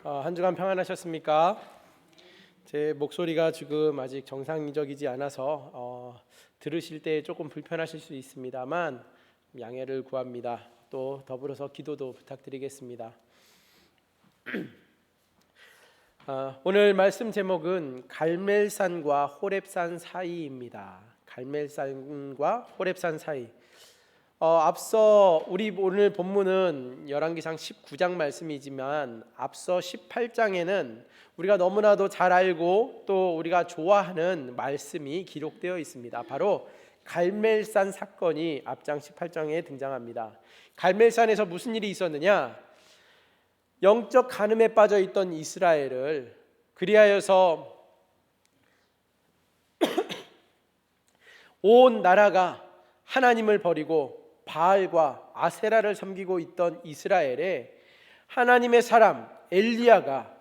한 주간 평안하셨습니까? 제 목소리가 지금 아직 정상적이지 않아서 들으실 때 조금 불편하실 수 있습니다만 양해를 구합니다. 또 더불어서 기도도 부탁드리겠습니다. 오늘 말씀 제목은 갈멜산과 호렙산 사이입니다. 갈멜산과 호렙산 사이. 앞서 우리 오늘 본문은 열왕기상 19장 말씀이지만 앞서 18장에는 우리가 너무나도 잘 알고 또 우리가 좋아하는 말씀이 기록되어 있습니다. 바로 갈멜산 사건이 앞장 18장에 등장합니다. 갈멜산에서 무슨 일이 있었느냐? 영적 간음에 빠져 있던 이스라엘을 그리하여서 온 나라가 하나님을 버리고 바알과 아세라를 섬기고 있던 이스라엘에 하나님의 사람 엘리야가,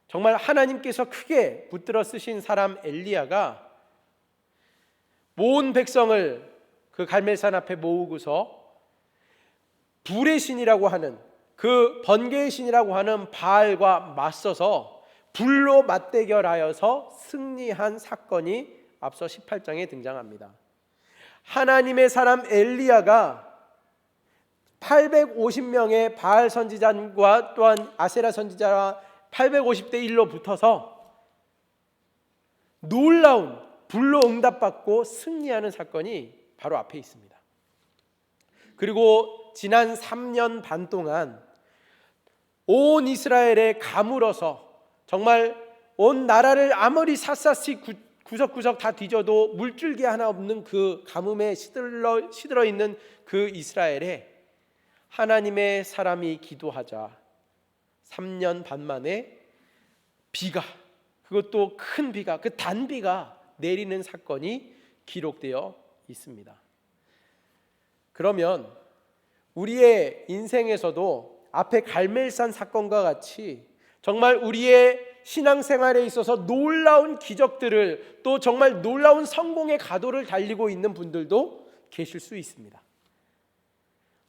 정말 하나님께서 크게 붙들어 쓰신 사람 엘리야가 모은 백성을 그 갈멜산 앞에 모으고서 불의 신이라고 하는, 그 번개의 신이라고 하는 바알과 맞서서 불로 맞대결하여서 승리한 사건이 앞서 18장에 등장합니다. 하나님의 사람 엘리야가 850명의 바알 선지자와 또한 아세라 선지자와 850대 1로 붙어서 놀라운 불로 응답받고 승리하는 사건이 바로 앞에 있습니다. 그리고 지난 3년 반 동안 온 이스라엘에 가물어서 정말 온 나라를 아무리 샅샅이 구석구석 다 뒤져도 물줄기 하나 없는 그 가뭄에 시들어 있는 그 이스라엘에 하나님의 사람이 기도하자 3년 반 만에 비가, 그것도 큰 비가, 그 단비가 내리는 사건이 기록되어 있습니다. 그러면 우리의 인생에서도 앞에 갈멜산 사건과 같이 정말 우리의 신앙생활에 있어서 놀라운 기적들을, 또 정말 놀라운 성공의 가도를 달리고 있는 분들도 계실 수 있습니다.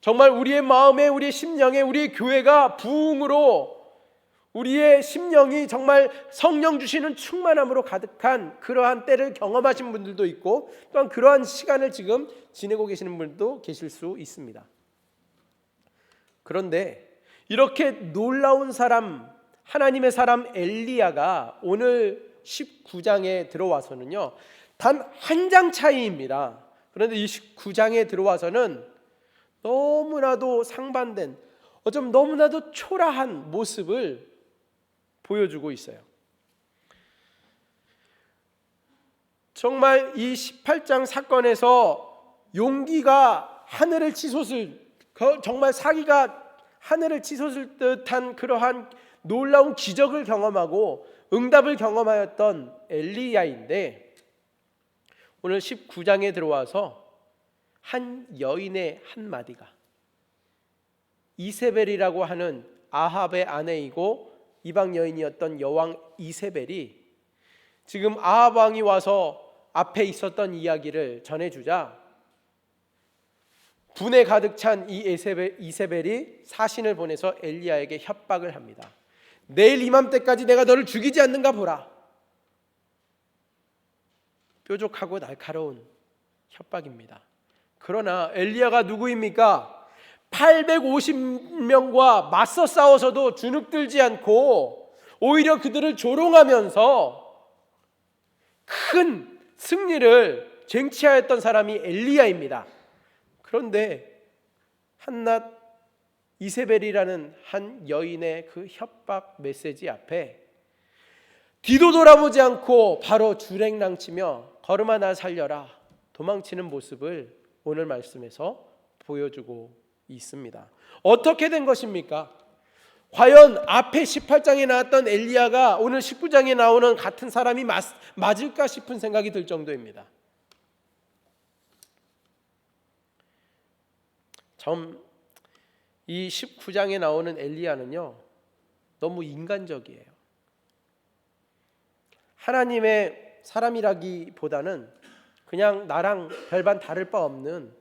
정말 우리의 마음에, 우리의 심령에, 우리의 교회가 부흥으로, 우리의 심령이 정말 성령 주시는 충만함으로 가득한 그러한 때를 경험하신 분들도 있고, 또한 그러한 시간을 지금 지내고 계시는 분들도 계실 수 있습니다. 그런데 이렇게 놀라운 사람, 하나님의 사람 엘리야가 오늘 19장에 들어와서는요, 단 한 장 차이입니다. 그런데 이 19장에 들어와서는 너무나도 상반된, 어쩜 너무나도 초라한 모습을 보여주고 있어요. 정말 이 18장 사건에서 용기가 하늘을 치솟을, 정말 사기가 하늘을 치솟을 듯한 그러한 놀라운 기적을 경험하고 응답을 경험하였던 엘리야인데, 오늘 19장에 들어와서 한 여인의 한마디가, 이세벨이라고 하는 아합의 아내이고 이방 여인이었던 여왕 이세벨이 지금 아합 왕이 와서 앞에 있었던 이야기를 전해주자 분에 가득 찬 이 이세벨이 사신을 보내서 엘리야에게 협박을 합니다. 내일 이맘때까지 내가 너를 죽이지 않는가 보라. 뾰족하고 날카로운 협박입니다. 그러나 엘리야가 누구입니까? 850명과 맞서 싸워서도 주눅들지 않고 오히려 그들을 조롱하면서 큰 승리를 쟁취하였던 사람이 엘리야입니다. 그런데 한낱 이세벨이라는 한 여인의 그 협박 메시지 앞에 뒤도 돌아보지 않고 바로 주랭랑치며 걸음아 나 살려라 도망치는 모습을 오늘 말씀에서 보여주고 있습니다. 어떻게 된 것입니까? 과연 앞에 18장에 나왔던 엘리야가 오늘 19장에 나오는 같은 사람이 맞을까 싶은 생각이 들 정도입니다. 이 19장에 나오는 엘리야는요, 너무 인간적이에요. 하나님의 사람이라기보다는 그냥 나랑 별반 다를 바 없는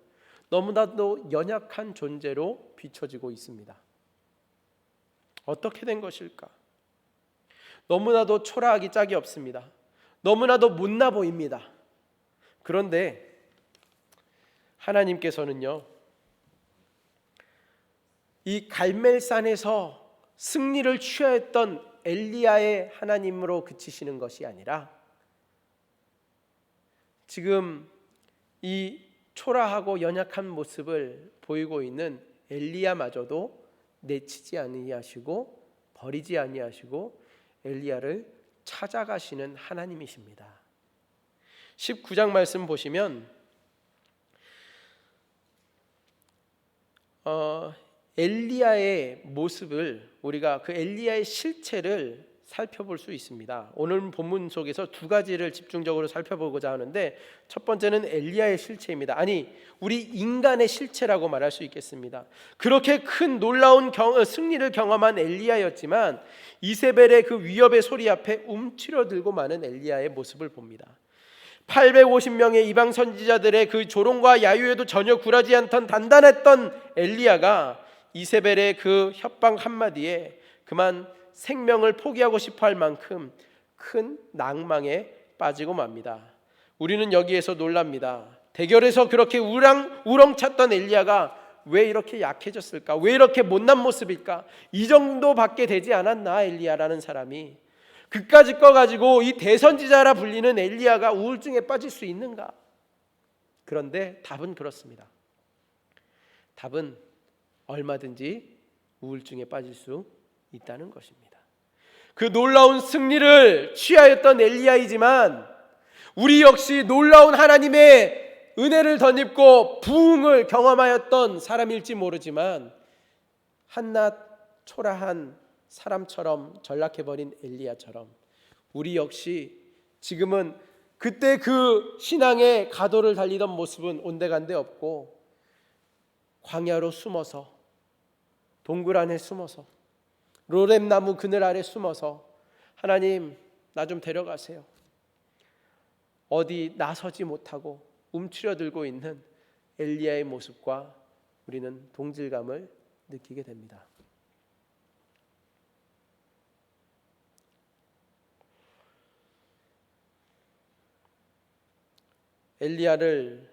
너무나도 연약한 존재로 비춰지고 있습니다. 어떻게 된 것일까? 너무나도 초라하기 짝이 없습니다. 너무나도 못나 보입니다. 그런데 하나님께서는요, 이 갈멜산에서 승리를 취하였던 엘리야의 하나님으로 그치시는 것이 아니라 지금 이 초라하고 연약한 모습을 보이고 있는 엘리야마저도 내치지 아니하시고 버리지 아니하시고 엘리야를 찾아가시는 하나님이십니다. 19장 말씀 보시면 엘리야의 모습을, 우리가 그 엘리야의 실체를 살펴볼 수 있습니다. 오늘 본문 속에서 두 가지를 집중적으로 살펴보고자 하는데, 첫 번째는 엘리야의 실체입니다. 아니, 우리 인간의 실체라고 말할 수 있겠습니다. 그렇게 큰 놀라운 승리를 경험한 엘리야였지만 이세벨의 그 위협의 소리 앞에 움츠러들고 마는 엘리야의 모습을 봅니다. 850명의 이방 선지자들의 그 조롱과 야유에도 전혀 굴하지 않던 단단했던 엘리야가 이세벨의 그 협박 한마디에 그만 생명을 포기하고 싶어 할 만큼 큰 낭망에 빠지고 맙니다. 우리는 여기에서 놀랍니다. 대결에서 그렇게 우렁찼던 엘리야가 왜 이렇게 약해졌을까? 왜 이렇게 못난 모습일까? 이 정도밖에 되지 않았나 엘리야라는 사람이. 그까짓 거 가지고 이 대선지자라 불리는 엘리야가 우울증에 빠질 수 있는가? 그런데 답은 그렇습니다. 답은 얼마든지 우울증에 빠질 수 있다는 것입니다. 그 놀라운 승리를 취하였던 엘리야이지만 우리 역시 놀라운 하나님의 은혜를 덧입고 부흥을 경험하였던 사람일지 모르지만 한낱 초라한 사람처럼 전락해버린 엘리야처럼 우리 역시 지금은 그때 그 신앙의 가도를 달리던 모습은 온데간데 없고 광야로 숨어서, 동굴 안에 숨어서, 로뎀나무 그늘 아래 숨어서 하나님 나 좀 데려가세요, 어디 나서지 못하고 움츠려들고 있는 엘리야의 모습과 우리는 동질감을 느끼게 됩니다. 엘리야를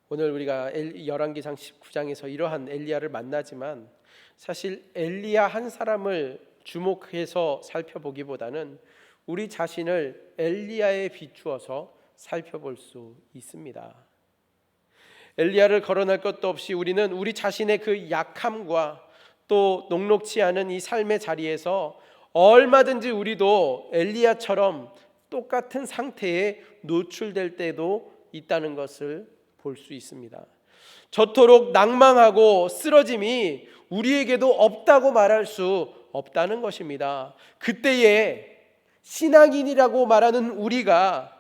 오늘 우리가 열왕기상 19장에서 이러한 엘리야를 만나지만 사실 엘리야 한 사람을 주목해서 살펴보기보다는 우리 자신을 엘리야에 비추어서 살펴볼 수 있습니다. 엘리야를 거론할 것도 없이 우리는 우리 자신의 그 약함과 또 녹록치 않은 이 삶의 자리에서 얼마든지 우리도 엘리야처럼 똑같은 상태에 노출될 때도 있다는 것을 볼 수 있습니다. 저토록 낭망하고 쓰러짐이 우리에게도 없다고 말할 수 없다는 것입니다. 그때에 신앙인이라고 말하는 우리가,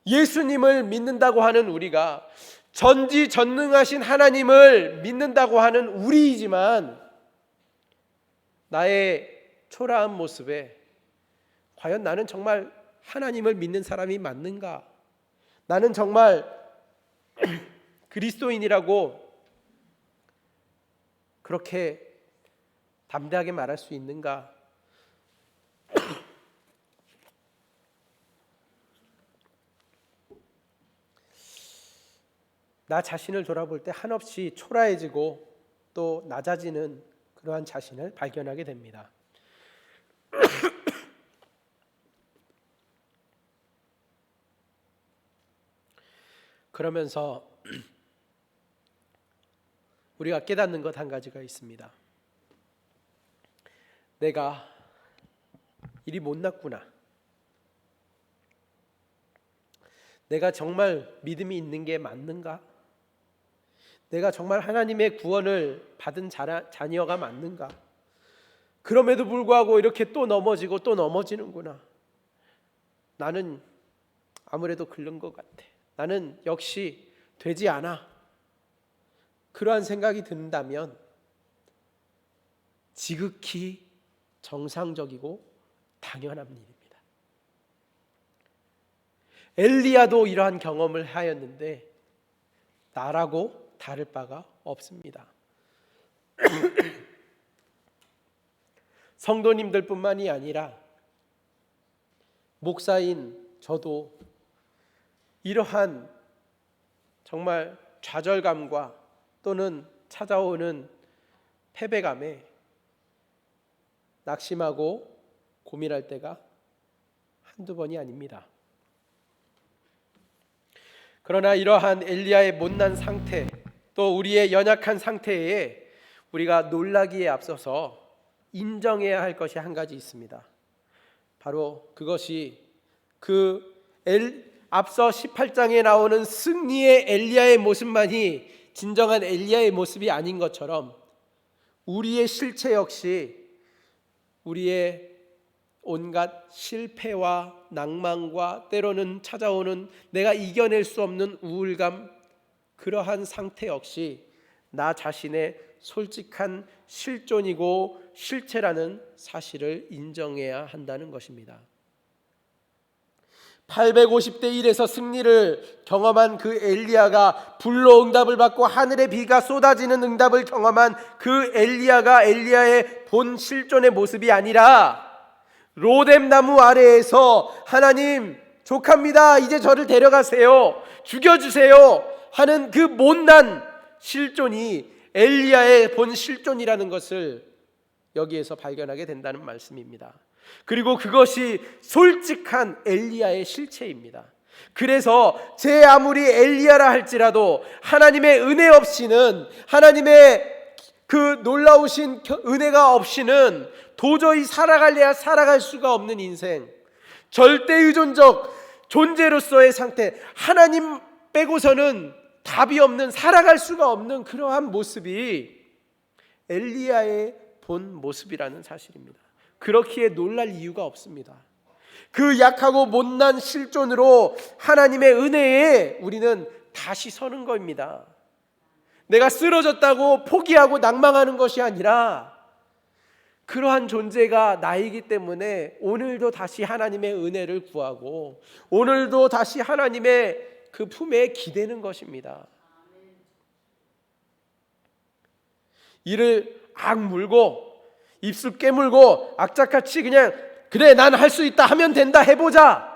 예수님을 믿는다고 하는 우리가, 전지전능하신 하나님을 믿는다고 하는 우리이지만 나의 초라한 모습에 과연 나는 정말 하나님을 믿는 사람이 맞는가? 나는 정말 그리스도인이라고 그렇게 담대하게 말할 수 있는가? 나 자신을 돌아볼 때 한없이 초라해지고 또 낮아지는 그러한 자신을 발견하게 됩니다. 그러면서 우리가 깨닫는 것 한 가지가 있습니다. 내가 일이 못났구나. 내가 정말 믿음이 있는 게 맞는가? 내가 정말 하나님의 구원을 받은 자녀가 맞는가? 그럼에도 불구하고 이렇게 또 넘어지고 또 넘어지는구나. 나는 아무래도 그런 것 같아. 나는 역시 되지 않아. 그러한 생각이 든다면 지극히 정상적이고 당연한 일입니다. 엘리야도 이러한 경험을 하였는데 나라고 다를 바가 없습니다. 성도님들뿐만이 아니라 목사인 저도 이러한 정말 좌절감과 또는 찾아오는 패배감에 낙심하고 고민할 때가 한두 번이 아닙니다. 그러나 이러한 엘리야의 못난 상태, 또 우리의 연약한 상태에 우리가 놀라기에 앞서서 인정해야 할 것이 한 가지 있습니다. 바로 그것이 앞서 18장에 나오는 승리의 엘리야의 모습만이 진정한 엘리야의 모습이 아닌 것처럼 우리의 실체 역시 우리의 온갖 실패와 낭만과 때로는 찾아오는 내가 이겨낼 수 없는 우울감, 그러한 상태 역시 나 자신의 솔직한 실존이고 실체라는 사실을 인정해야 한다는 것입니다. 850대 1에서 승리를 경험한 그 엘리야가 불로 응답을 받고 하늘의 비가 쏟아지는 응답을 경험한 그 엘리야가 엘리야의 본 실존의 모습이 아니라 로뎀 나무 아래에서 하나님 족합니다, 이제 저를 데려가세요, 죽여주세요 하는 그 못난 실존이 엘리야의 본 실존이라는 것을 여기에서 발견하게 된다는 말씀입니다. 그리고 그것이 솔직한 엘리야의 실체입니다. 그래서 제 아무리 엘리야라 할지라도 하나님의 은혜 없이는, 하나님의 그 놀라우신 은혜가 없이는 도저히 살아갈 수가 없는 인생, 절대의존적 존재로서의 상태, 하나님 빼고서는 답이 없는, 살아갈 수가 없는 그러한 모습이 엘리야의 본 모습이라는 사실입니다. 그렇기에 놀랄 이유가 없습니다. 그 약하고 못난 실존으로 하나님의 은혜에 우리는 다시 서는 겁니다. 내가 쓰러졌다고 포기하고 낭망하는 것이 아니라 그러한 존재가 나이기 때문에 오늘도 다시 하나님의 은혜를 구하고 오늘도 다시 하나님의 그 품에 기대는 것입니다. 이를 악물고 입술 깨물고 악착같이 그냥 그래 난 할 수 있다, 하면 된다, 해보자,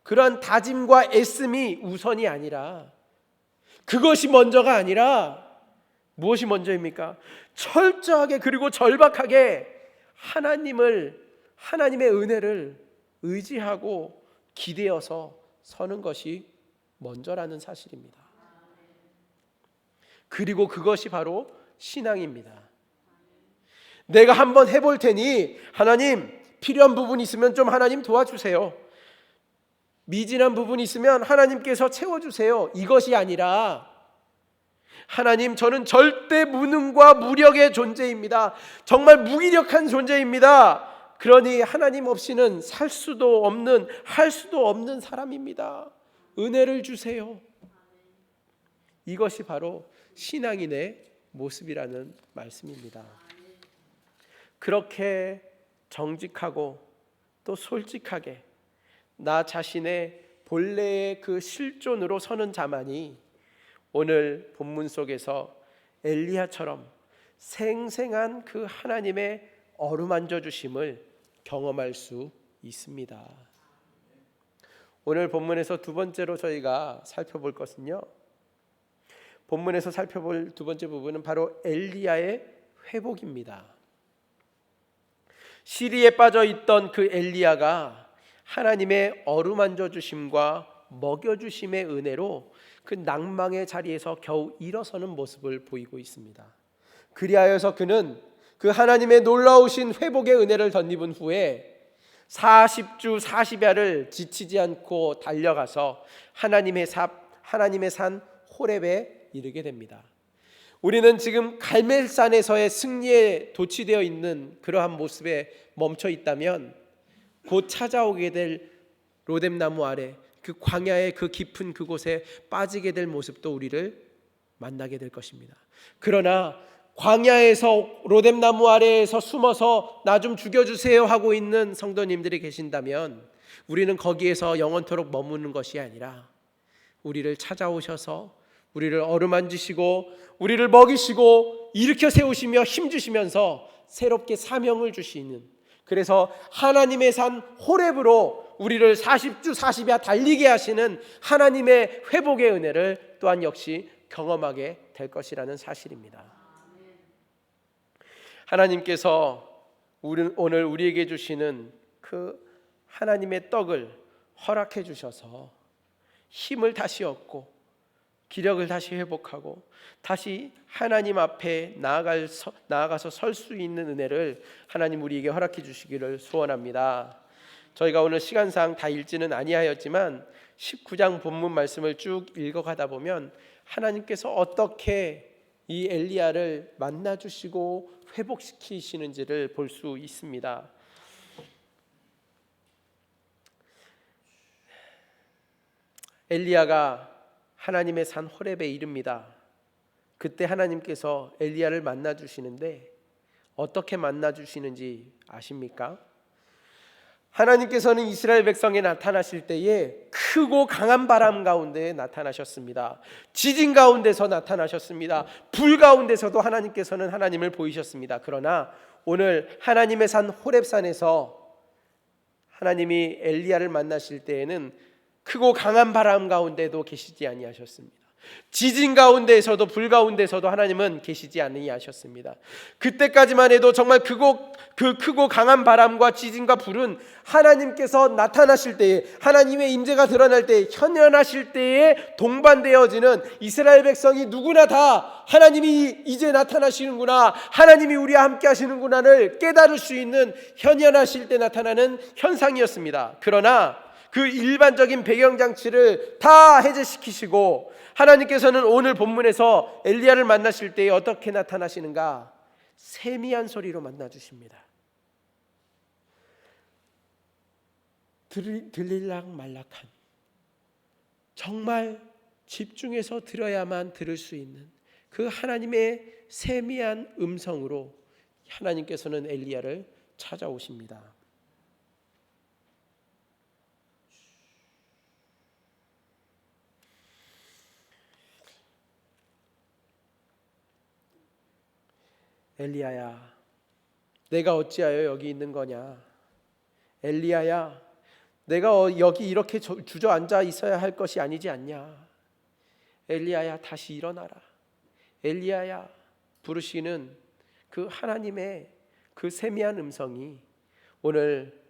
그런 다짐과 애씀이 우선이 아니라, 그것이 먼저가 아니라 무엇이 먼저입니까? 철저하게 그리고 절박하게 하나님의 은혜를 의지하고 기대어서 서는 것이 먼저라는 사실입니다. 그리고 그것이 바로 신앙입니다. 내가 한번 해볼 테니 하나님 필요한 부분이 있으면 좀 하나님 도와주세요, 미진한 부분이 있으면 하나님께서 채워주세요, 이것이 아니라 하나님 저는 절대 무능과 무력의 존재입니다, 정말 무기력한 존재입니다, 그러니 하나님 없이는 살 수도 없는, 할 수도 없는 사람입니다, 은혜를 주세요. 이것이 바로 신앙인의 모습이라는 말씀입니다. 그렇게 정직하고 또 솔직하게 나 자신의 본래의 그 실존으로 서는 자만이 오늘 본문 속에서 엘리야처럼 생생한 그 하나님의 어루만져 주심을 경험할 수 있습니다. 오늘 본문에서 두 번째로 저희가 살펴볼 것은요, 본문에서 살펴볼 두 번째 부분은 바로 엘리야의 회복입니다. 시리에 빠져 있던 그 엘리야가 하나님의 어루만져 주심과 먹여 주심의 은혜로 그 낭망의 자리에서 겨우 일어서는 모습을 보이고 있습니다. 그리하여서 그는 그 하나님의 놀라우신 회복의 은혜를 덧입은 후에 40주 40야를 지치지 않고 달려가서 하나님의 산 호렙에 이르게 됩니다. 우리는 지금 갈멜산에서의 승리에 도취되어 있는 그러한 모습에 멈춰 있다면 곧 찾아오게 될 로뎀나무 아래 그 광야의 그 깊은 그곳에 빠지게 될 모습도 우리를 만나게 될 것입니다. 그러나 광야에서 로뎀나무 아래에서 숨어서 나 좀 죽여주세요 하고 있는 성도님들이 계신다면 우리는 거기에서 영원토록 머무는 것이 아니라 우리를 찾아오셔서 우리를 어루만지시고 우리를 먹이시고 일으켜 세우시며 힘주시면서 새롭게 사명을 주시는, 그래서 하나님의 산 호렙으로 우리를 40주 40야 달리게 하시는 하나님의 회복의 은혜를 또한 역시 경험하게 될 것이라는 사실입니다. 하나님께서 오늘 우리에게 주시는 그 하나님의 떡을 허락해 주셔서 힘을 다시 얻고 기력을 다시 회복하고 다시 하나님 앞에 나아가서 설 수 있는 은혜를 하나님 우리에게 허락해 주시기를 소원합니다. 저희가 오늘 시간상 다 읽지는 아니하였지만 19장 본문 말씀을 쭉 읽어가다 보면 하나님께서 어떻게 이 엘리야를 만나주시고 회복시키시는지를 볼 수 있습니다. 엘리야가 하나님의 산 호렙에 이릅니다. 그때 하나님께서 엘리야를 만나주시는데 어떻게 만나주시는지 아십니까? 하나님께서는 이스라엘 백성에 나타나실 때에 크고 강한 바람 가운데 나타나셨습니다. 지진 가운데서 나타나셨습니다. 불 가운데서도 하나님께서는 하나님을 보이셨습니다. 그러나 오늘 하나님의 산 호렙산에서 하나님이 엘리야를 만나실 때에는 크고 강한 바람 가운데도 계시지 아니하셨습니다. 지진 가운데에서도 불 가운데서도 하나님은 계시지 아니하셨습니다. 그때까지만 해도 정말 그 크고 강한 바람과 지진과 불은 하나님께서 나타나실 때에, 하나님의 임재가 드러날 때에, 현현하실 때에 동반되어지는 이스라엘 백성이 누구나 다 하나님이 이제 나타나시는구나, 하나님이 우리와 함께 하시는구나를 깨달을 수 있는 현현하실 때 나타나는 현상이었습니다. 그러나 그 일반적인 배경장치를 다 해제시키시고 하나님께서는 오늘 본문에서 엘리야를 만나실 때에 어떻게 나타나시는가? 세미한 소리로 만나주십니다. 들릴락 말락한, 정말 집중해서 들어야만 들을 수 있는 그 하나님의 세미한 음성으로 하나님께서는 엘리야를 찾아오십니다. 엘리야야, 내가 어찌하여 여기 있는 거냐? 엘리야야, 내가 여기 이렇게 주저앉아 있어야 할 것이 아니지 않냐? 엘리야야, 다시 일어나라. 엘리야야, 부르시는 그 하나님의 그 세미한 음성이 오늘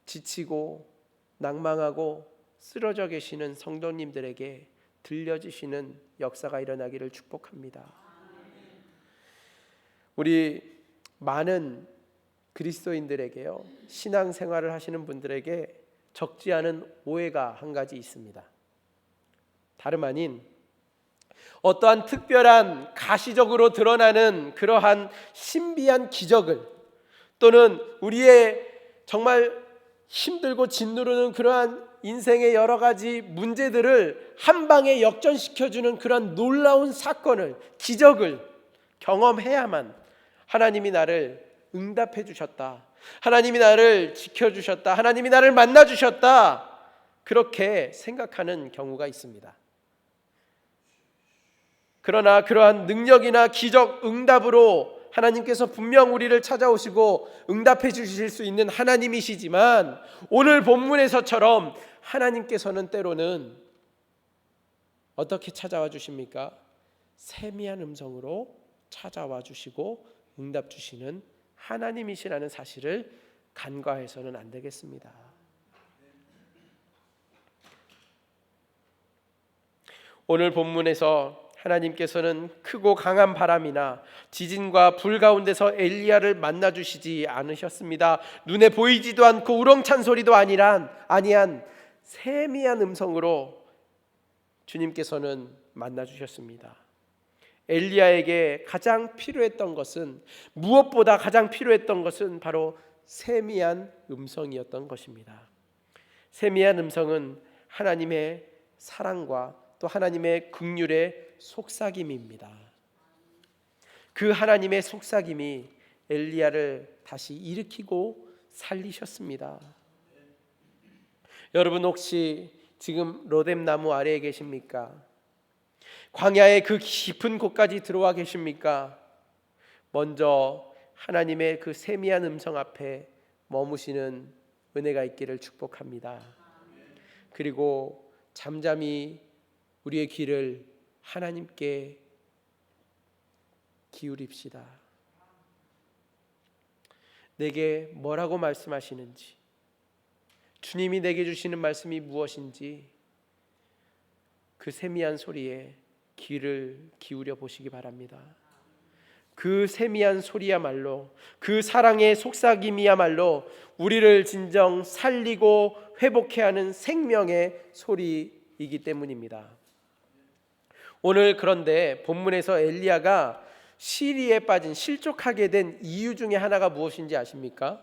지치고 낭망하고 쓰러져 계시는 성도님들에게 들려지시는 역사가 일어나기를 축복합니다. 우리 많은 그리스도인들에게요, 신앙생활을 하시는 분들에게 적지 않은 오해가 한 가지 있습니다. 다름 아닌 어떠한 특별한 가시적으로 드러나는 그러한 신비한 기적을, 또는 우리의 정말 힘들고 짓누르는 그러한 인생의 여러 가지 문제들을 한 방에 역전시켜주는 그런 놀라운 사건을, 기적을 경험해야만 하나님이 나를 응답해 주셨다, 하나님이 나를 지켜주셨다, 하나님이 나를 만나주셨다, 그렇게 생각하는 경우가 있습니다. 그러나 그러한 능력이나 기적 응답으로 하나님께서 분명 우리를 찾아오시고 응답해 주실 수 있는 하나님이시지만, 오늘 본문에서처럼 하나님께서는 때로는 어떻게 찾아와 주십니까? 세미한 음성으로 찾아와 주시고 응답 주시는 하나님이시라는 사실을 간과해서는 안 되겠습니다. 오늘 본문에서 하나님께서는 크고 강한 바람이나 지진과 불 가운데서 엘리야를 만나 주시지 않으셨습니다. 눈에 보이지도 않고 우렁찬 소리도 아니한 세미한 음성으로 주님께서는 만나 주셨습니다. 엘리야에게 가장 필요했던 것은, 무엇보다 가장 필요했던 것은 바로 세미한 음성이었던 것입니다. 세미한 음성은 하나님의 사랑과 또 하나님의 긍휼의 속삭임입니다. 그 하나님의 속삭임이 엘리야를 다시 일으키고 살리셨습니다. 여러분, 혹시 지금 로뎀나무 아래에 계십니까? 광야의 그 깊은 곳까지 들어와 계십니까? 먼저 하나님의 그 세미한 음성 앞에 머무시는 은혜가 있기를 축복합니다. 그리고 잠잠히 우리의 귀를 하나님께 기울입시다. 내게 뭐라고 말씀하시는지, 주님이 내게 주시는 말씀이 무엇인지 그 세미한 소리에 귀를 기울여 보시기 바랍니다. 그 세미한 소리야말로, 그 사랑의 속삭임이야말로 우리를 진정 살리고 회복해 하는 생명의 소리이기 때문입니다. 오늘 그런데 본문에서 엘리야가 시리에 빠진, 실족하게 된 이유 중에 하나가 무엇인지 아십니까?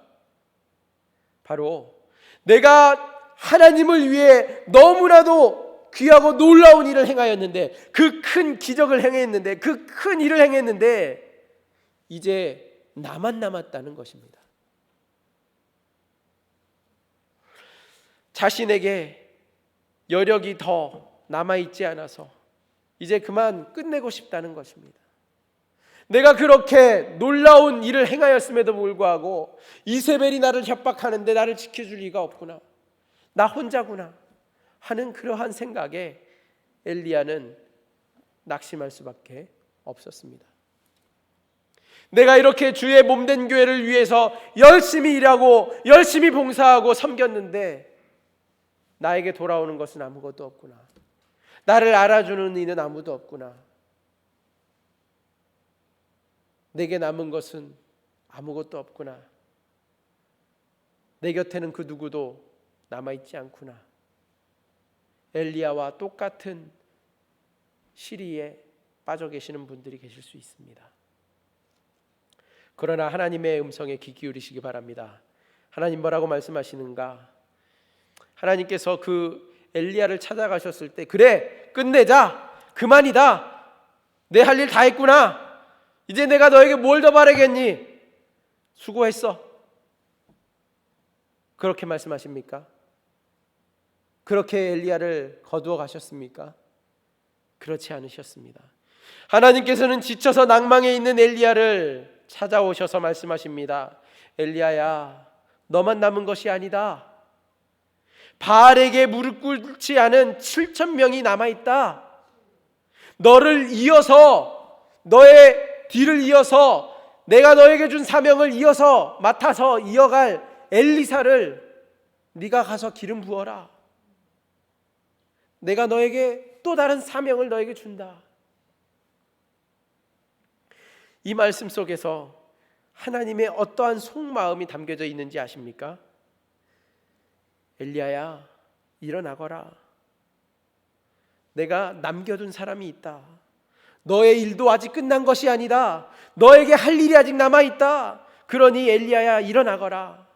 바로 내가 하나님을 위해 너무나도 귀하고 놀라운 일을 행하였는데, 그 큰 기적을 행했는데, 그 큰 일을 행했는데 이제 나만 남았다는 것입니다. 자신에게 여력이 더 남아있지 않아서 이제 그만 끝내고 싶다는 것입니다. 내가 그렇게 놀라운 일을 행하였음에도 불구하고 이세벨이 나를 협박하는데 나를 지켜줄 리가 없구나, 나 혼자구나 하는 그러한 생각에 엘리야는 낙심할 수밖에 없었습니다. 내가 이렇게 주의 몸된 교회를 위해서 열심히 일하고 열심히 봉사하고 섬겼는데 나에게 돌아오는 것은 아무것도 없구나, 나를 알아주는 이는 아무도 없구나, 내게 남은 것은 아무것도 없구나, 내 곁에는 그 누구도 남아있지 않구나. 엘리야와 똑같은 시리에 빠져 계시는 분들이 계실 수 있습니다. 그러나 하나님의 음성에 귀 기울이시기 바랍니다. 하나님 뭐라고 말씀하시는가? 하나님께서 그 엘리야를 찾아가셨을 때, 그래 끝내자, 그만이다, 내 할 일 다 했구나, 이제 내가 너에게 뭘 더 바라겠니, 수고했어, 그렇게 말씀하십니까? 그렇게 엘리야를 거두어 가셨습니까? 그렇지 않으셨습니다. 하나님께서는 지쳐서 낭망해 있는 엘리야를 찾아오셔서 말씀하십니다. 엘리야야, 너만 남은 것이 아니다. 바알에게 무릎 꿇지 않은 7,000명이 남아있다. 너를 이어서, 너의 뒤를 이어서, 내가 너에게 준 사명을 이어서 맡아서 이어갈 엘리사를 네가 가서 기름 부어라. 내가 너에게 또 다른 사명을 너에게 준다. 이 말씀 속에서 하나님의 어떠한 속마음이 담겨져 있는지 아십니까? 엘리야야, 일어나거라. 내가 남겨둔 사람이 있다. 너의 일도 아직 끝난 것이 아니다. 너에게 할 일이 아직 남아있다. 그러니 엘리야야, 일어나거라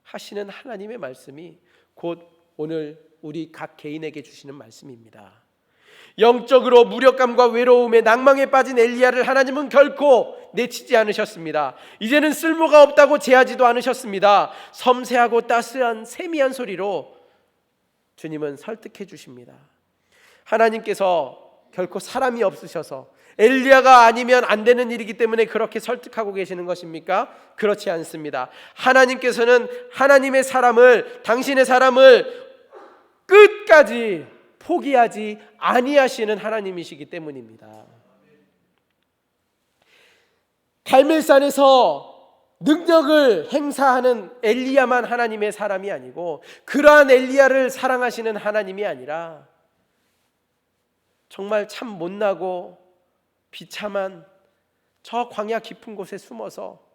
하시는 하나님의 말씀이 곧 오늘 우리 각 개인에게 주시는 말씀입니다. 영적으로 무력감과 외로움에 낭망에 빠진 엘리야를 하나님은 결코 내치지 않으셨습니다. 이제는 쓸모가 없다고 제하지도 않으셨습니다. 섬세하고 따스한 세미한 소리로 주님은 설득해 주십니다. 하나님께서 결코 사람이 없으셔서 엘리야가 아니면 안 되는 일이기 때문에 그렇게 설득하고 계시는 것입니까? 그렇지 않습니다. 하나님께서는 하나님의 사람을, 당신의 사람을 끝까지 포기하지 아니하시는 하나님이시기 때문입니다. 갈멜산에서 능력을 행사하는 엘리야만 하나님의 사람이 아니고, 그러한 엘리야를 사랑하시는 하나님이 아니라 정말 참 못나고 비참한 저 광야 깊은 곳에 숨어서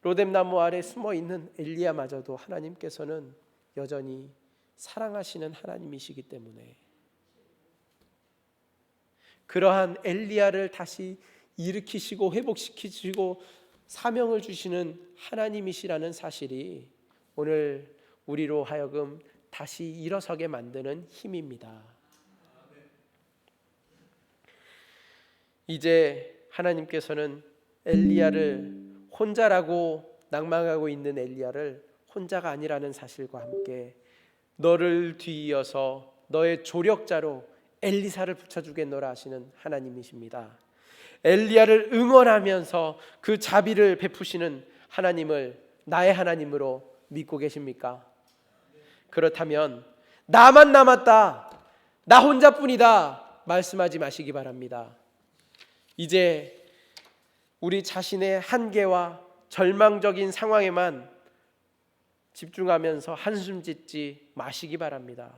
로뎀나무 아래 숨어 있는 엘리야마저도 하나님께서는 여전히 사랑하시는 하나님이시기 때문에 그러한 엘리야를 다시 일으키시고 회복시키시고 사명을 주시는 하나님이시라는 사실이 오늘 우리로 하여금 다시 일어서게 만드는 힘입니다. 이제 하나님께서는 엘리야를, 혼자라고 낭망하고 있는 엘리야를 혼자가 아니라는 사실과 함께 너를 뒤이어서 너의 조력자로 엘리사를 붙여주겠노라 하시는 하나님이십니다. 엘리야를 응원하면서 그 자비를 베푸시는 하나님을 나의 하나님으로 믿고 계십니까? 그렇다면 나만 남았다, 나 혼자뿐이다 말씀하지 마시기 바랍니다. 이제 우리 자신의 한계와 절망적인 상황에만 집중하면서 한숨 짓지 마시기 바랍니다.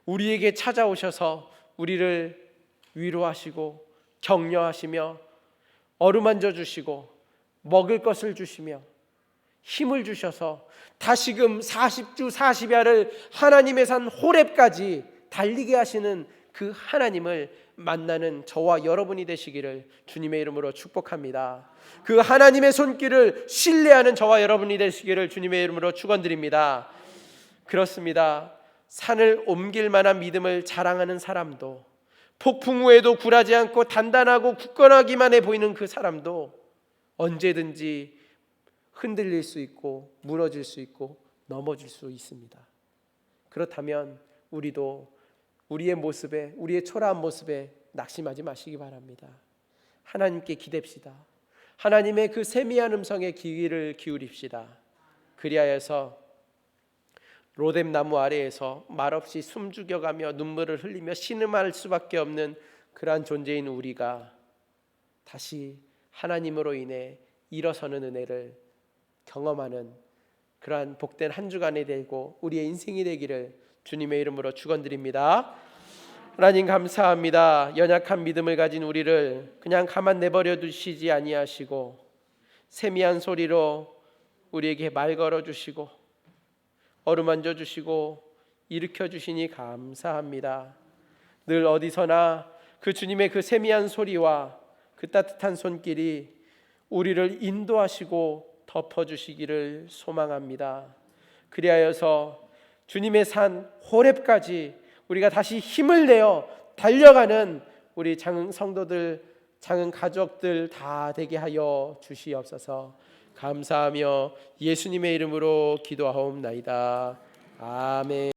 우리에게 찾아오셔서 우리를 위로하시고 격려하시며 어루만져 주시고 먹을 것을 주시며 힘을 주셔서 다시금 40주 40야를 하나님의 산 호렙까지 달리게 하시는 그 하나님을 만나는 저와 여러분이 되시기를 주님의 이름으로 축복합니다. 그 하나님의 손길을 신뢰하는 저와 여러분이 되시기를 주님의 이름으로 축원드립니다. 그렇습니다. 산을 옮길 만한 믿음을 자랑하는 사람도, 폭풍 후에도 굴하지 않고 단단하고 굳건하기만 해 보이는 그 사람도 언제든지 흔들릴 수 있고 무너질 수 있고 넘어질 수 있습니다. 그렇다면 우리도 우리의 모습에, 우리의 초라한 모습에 낙심하지 마시기 바랍니다. 하나님께 기댑시다. 하나님의 그 세미한 음성에 귀를 기울입시다. 그리하여서 로뎀나무 아래에서 말없이 숨죽여가며 눈물을 흘리며 신음할 수밖에 없는 그러한 존재인 우리가 다시 하나님으로 인해 일어서는 은혜를 경험하는 그러한 복된 한 주간이 되고 우리의 인생이 되기를 주님의 이름으로 축원드립니다. 하나님 감사합니다. 연약한 믿음을 가진 우리를 그냥 가만 내버려 두시지 아니하시고 세미한 소리로 우리에게 말 걸어 주시고 어루만져 주시고 일으켜 주시니 감사합니다. 늘 어디서나 그 주님의 그 세미한 소리와 그 따뜻한 손길이 우리를 인도하시고 덮어주시기를 소망합니다. 그리하여서 주님의 산 호렙까지 우리가 다시 힘을 내어 달려가는 우리 장흥 성도들, 장흥 가족들 다 되게 하여 주시옵소서. 감사하며 예수님의 이름으로 기도하옵나이다. 아멘.